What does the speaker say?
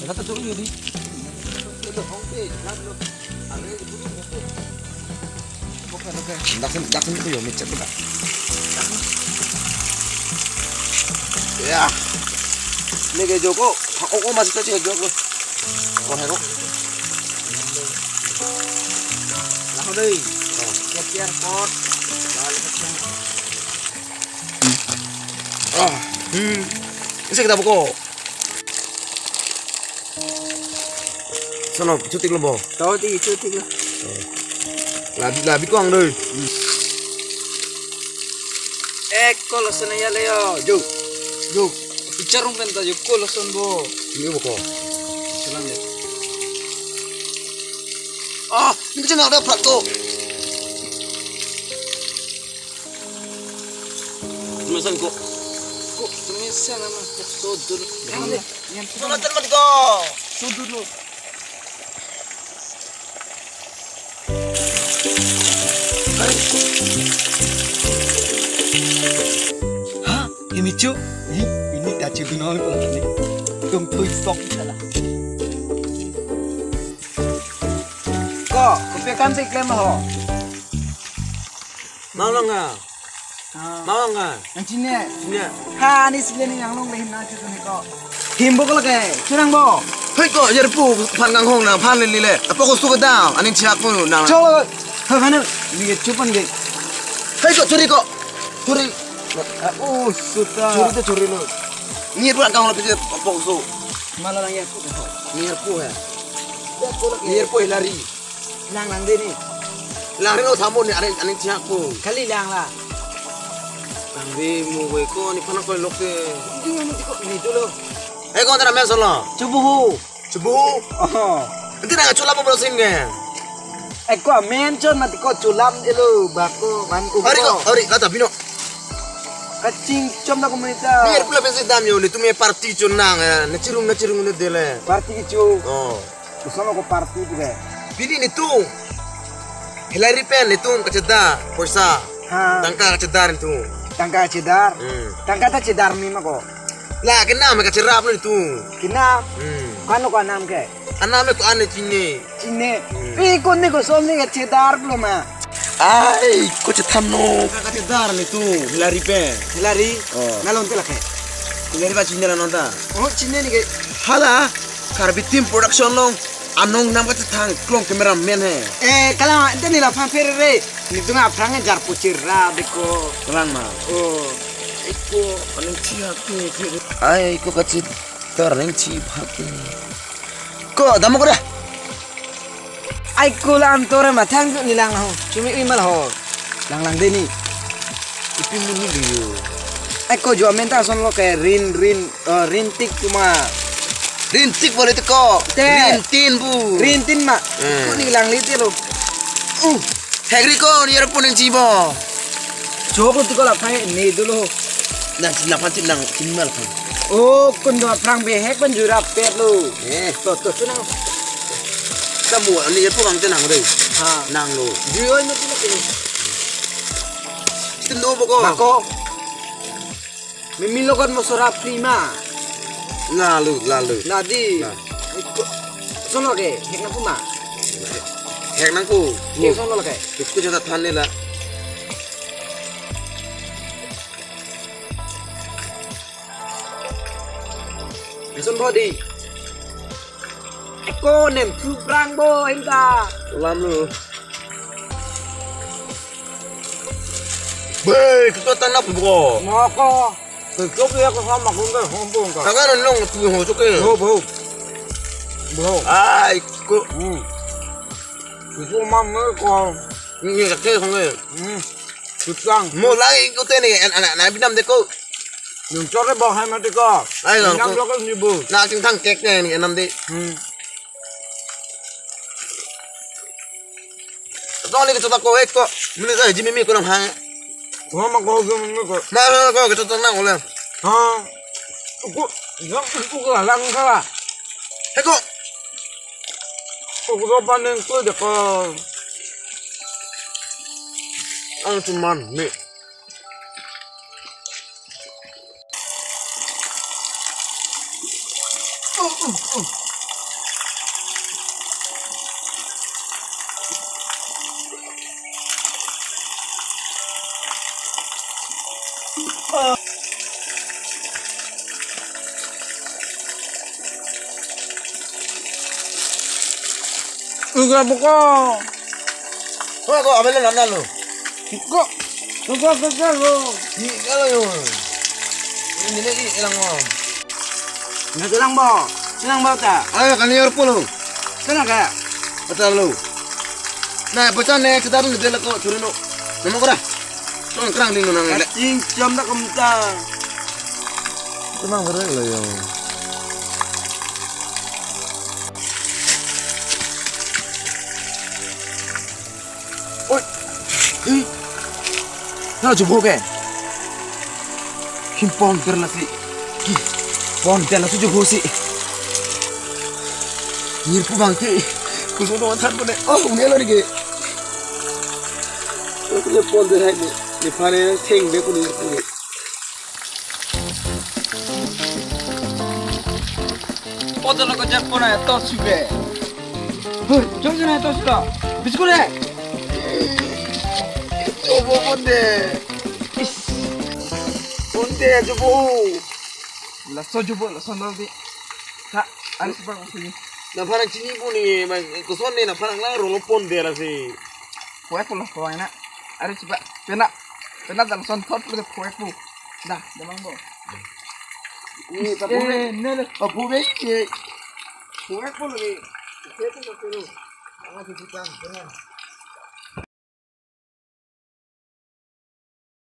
Kata turun jadi. Itu hongte, lalu ada di bulu itu. Oke. Daksen itu yo micet kita. Ya. Ini kayak Joko, aku masih tadi ya Joko. Oh hero. Lalu deh. Siap pot. Ini kita buka. Sono cuti lo bo. Tahu cuti lo. Labi ko ang doi. Kalau sana ya leo, juk. Bicara penta juk ko loson bo. Ini buko. Salam ya. Ini jangan ada plato. Tumisan ko. Tumisan nama ko sodur. Yang sono termat ko. Sodur lo. Hah? Ini cu? Ini tak cuci nol kalau ini. Tunggu stok salah. Kok, kopi kan sih klaim ho? Mau nggak? Mau nggak? Yang Cina. Ha, ini sini yang long lehin aja tuh nih kok. Himbo kalau kayak, curang bo. Hei kok, jadi pu pangang hong na pan lele. Apa kau suka dah? Aning ciak pun na. Coba, mana? Ini cuman gini. Hei kok, curi. Sudah. Curi lo. Niat pun kau lebih apa kau? Malah yang aku dah. Niat pu ya. Niat pu lari. Lang deh ni. Lari lo tamu ni aning ciak pun. Kali lang lah. Lang deh mu ko ni panak ko loke. Ini dulu. Kau antara mesol lo. Cubuhu. Nanti nak culap apa berosin ke? Kau mention mati kau culap dulu, baku manku. Hari kata bino. Kacing com na komunitas. Biar pula pensi dam yo, ni tu me party cunang ya. Nacirung ni dele. Party kicu. Usama ko party juga. Bini ni tu. Hilari pen ni tu kaceda, porsa. Tangka kacedar itu. Tangka tak cedar mima ko. Lah kena me kacerap ni tu. Kena. Kano ka nam ke? Aname ko ane Cine. Ikon ni ko som ni kacedar belum ah. Ay, kau cetam no. Kakak cedar nih tuh, hilari pe. Hilari? Ngalon tuh lah ke. Hilari pas Cina lah nonton. Cina nih ke. Hala, karbi tim production long. Anong nam kata tang, klong cameraman he. Kalau itu nih lah pampir re. Nih tuh ngap perangnya jar pucir ra, beko. Terang mah. Iko, aneng ciak ke. Ay, kau kacit terang ciak ke. Kau, damu kau dah. Aku lah antara matang tu nilang ho, cumi imal ho, lang deni. Ipi muni dia. Aku jual mental son lo kayak rintik cuma. Rintik boleh tu kok. Rintin bu. Rintin mak. Aku nilang liti lo. Hegri ko ni ada pun yang cibo. Coba tu kalau pakai ni dulu. Nah, siapa cilang cimal kan? Kun dua perang behek pun jurap pet lo. Tuh senang. Kamu ni itu orang tenang deh. Nang lo. Dia ini tu nak ini. Kita no bako. Mimilo kan masura prima. Lalu. Nadi. Sono ke, hek nang puma. Hek nang ku. Hek sono lah ke. Itu jata thane lah. Beson body. Eko nem tu perang bo hingga. Ulam lu. Be, kita tanap bo. Ngoko. Kau dia aku sama kau kan, hombong kau. Kakak nong tu ho cuke. Bo. Ai, ko. Itu mama kau. Ini kakek kau ni. Tutang. Mau lagi kau teni anak nabi nam deko. Yung core bo hai mati ko. Ai long. Nam lo ni bu. Na ting thang kek ni nam de. Kau ni kita ko ek ko. Mili sa jimi mi ko nam hang. Mama ko gum ko. Ma ko kita tang nang ulah. Aku lang ka. Eko. Aku panen ko de ko. Ang cuman ni. Enggak buka. Kok ambil nana lo? Buka. Buka lo. Di kalau yo. Ini lagi hilang mo. Nggak hilang bo. Hilang bo ta. Ayo kan liar puluh. Tenang kaya. Betul lo. Nah, bocah nih kita tuh ngedel kok turun lo. Nama kau dah. Tuh kerang di nunang ele. Cincam tak kemta. Tenang keren lo yo. Oi. Ih. Nah, jumbo ke. Himpong terlasi. Pon terlasi jumbo sih. Nirpu bangke. Kusuno antar pun. Oh, ini lagi ke. Aku pon terhai ni. Ni pane thing deh pun nirpu. Podol ko jak pona to sube. Hei, jom sana to suda. Biskut deh. Coba pon deh. Pon deh coba. Lasso jubo lasso nanti. Kak, harus bang sini. Na parang cini pun ni, mas kusuan ni na parang laro lo pon deh lah sih. Kue pula kau enak. Harus coba. Pena dalam son tot lu kue pu. Dah, demang bo. Ni tapi nele. apa begini? Kue pun ni. Kue pun tu. Jangan dibuka, jangan.